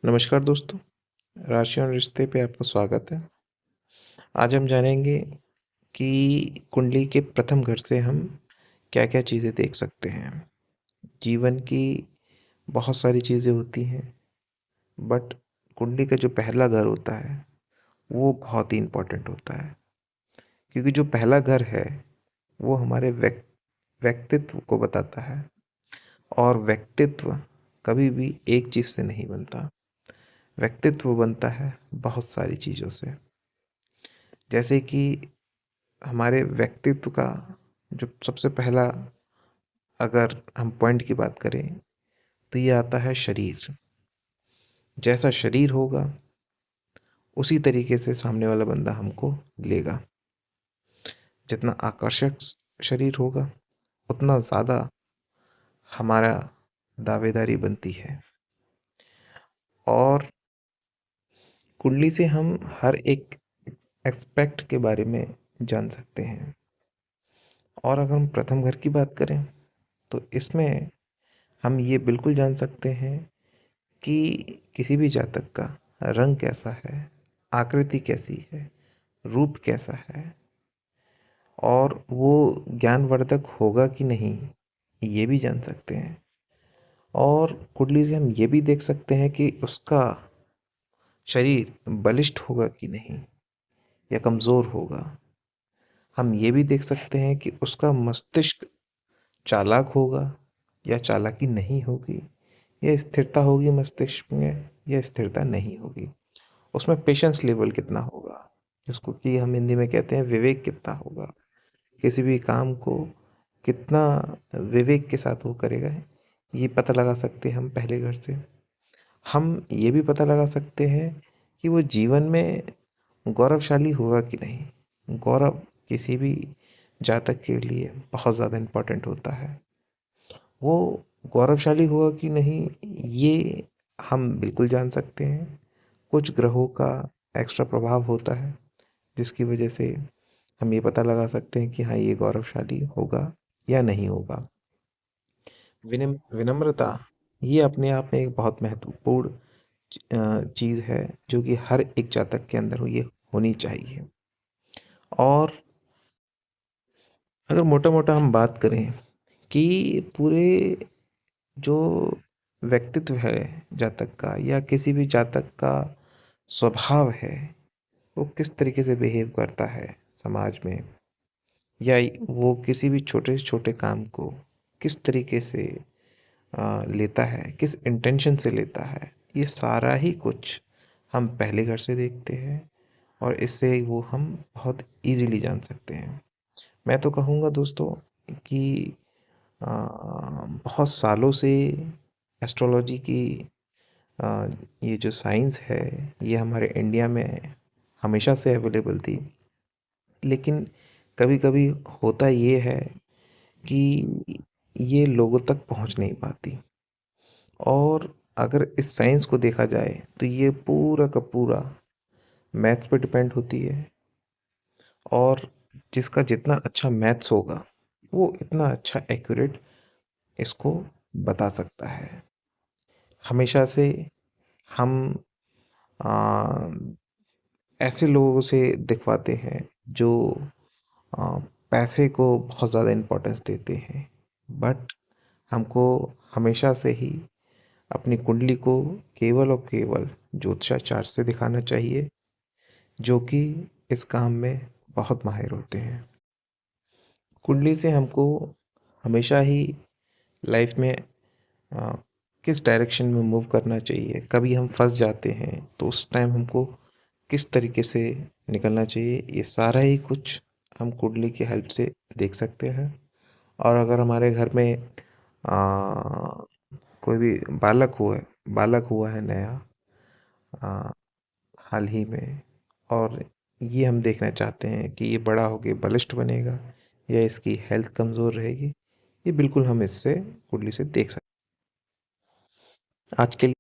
नमस्कार दोस्तों, राशि और रिश्ते पे आपका स्वागत है। आज हम जानेंगे कि कुंडली के प्रथम घर से हम क्या-क्या चीज़ें देख सकते हैं। जीवन की बहुत सारी चीज़ें होती हैं, बट कुंडली का जो पहला घर होता है, वो बहुत ही इम्पोर्टेंट होता है। क्योंकि जो पहला घर है, वो हमारे व्यक्तित्व को बताता है और व्यक्तित्व कभी भी एक चीज़ से नहीं बनता। व्यक्तित्व बनता है बहुत सारी चीज़ों से। जैसे कि हमारे व्यक्तित्व का जो सबसे पहला अगर हम पॉइंट की बात करें तो ये आता है शरीर। जैसा शरीर होगा उसी तरीके से सामने वाला बंदा हमको लेगा। जितना आकर्षक शरीर होगा उतना ज़्यादा हमारा दावेदारी बनती है। और कुंडली से हम हर एक एस्पेक्ट के बारे में जान सकते हैं। और अगर हम प्रथम घर की बात करें तो इसमें हम ये बिल्कुल जान सकते हैं कि किसी भी जातक का रंग कैसा है, आकृति कैसी है, रूप कैसा है और वो ज्ञानवर्धक होगा कि नहीं, ये भी जान सकते हैं। और कुंडली से हम ये भी देख सकते हैं कि उसका शरीर बलिष्ठ होगा कि नहीं या कमज़ोर होगा। हम ये भी देख सकते हैं कि उसका मस्तिष्क चालाक होगा या चालाकी नहीं होगी, या स्थिरता होगी मस्तिष्क में या स्थिरता नहीं होगी। उसमें पेशेंस लेवल कितना होगा, जिसको कि हम हिंदी में कहते हैं विवेक कितना होगा। किसी भी काम को कितना विवेक के साथ वो करेगा, ये पता लगा सकते हैं हम पहले घर से। हम ये भी पता लगा सकते हैं कि वो जीवन में गौरवशाली होगा कि नहीं। गौरव किसी भी जातक के लिए बहुत ज़्यादा इम्पोर्टेंट होता है। वो गौरवशाली होगा कि नहीं, ये हम बिल्कुल जान सकते हैं। कुछ ग्रहों का एक्स्ट्रा प्रभाव होता है जिसकी वजह से हम ये पता लगा सकते हैं कि हाँ, ये गौरवशाली होगा या नहीं होगा। विनम्रता ये अपने आप में एक बहुत महत्वपूर्ण चीज़ है जो कि हर एक जातक के अंदर ये होनी चाहिए। और अगर मोटा-मोटा हम बात करें कि पूरे जो व्यक्तित्व है जातक का या किसी भी जातक का स्वभाव है, वो किस तरीके से बिहेव करता है समाज में, या वो किसी भी छोटे से छोटे काम को किस तरीके से लेता है, किस इंटेंशन से लेता है, ये सारा ही कुछ हम पहले घर से देखते हैं और इससे वो हम बहुत इजीली जान सकते हैं। मैं तो कहूँगा दोस्तों कि बहुत सालों से एस्ट्रोलॉजी की अ, ये जो साइंस है ये हमारे इंडिया में हमेशा से अवेलेबल थी। लेकिन कभी-कभी होता ये है कि ये लोगों तक पहुंच नहीं पाती। और अगर इस साइंस को देखा जाए तो ये पूरा का पूरा मैथ्स पे डिपेंड होती है। और जिसका जितना अच्छा मैथ्स होगा वो इतना अच्छा एक्यूरेट इसको बता सकता है। हमेशा से हम आ, ऐसे लोगों से दिखवाते हैं जो आ, पैसे को बहुत ज़्यादा इम्पोर्टेंस देते हैं। बट हमको हमेशा से ही अपनी कुंडली को केवल और केवल ज्योतिषाचार्य से दिखाना चाहिए, जो कि इस काम में बहुत माहिर होते हैं। कुंडली से हमको हमेशा ही लाइफ में अ, किस डायरेक्शन में मूव करना चाहिए, कभी हम फंस जाते हैं तो उस टाइम हमको किस तरीके से निकलना चाहिए, ये सारा ही कुछ हम कुंडली की हेल्प से देख सकते हैं। और अगर हमारे घर में कोई भी बालक हुआ है नया आ, हाल ही में, और ये हम देखना चाहते हैं कि ये बड़ा होके बलिष्ठ बनेगा या इसकी हेल्थ कमज़ोर रहेगी, ये बिल्कुल हम इससे कुंडली से देख सकते हैं। आज के लिए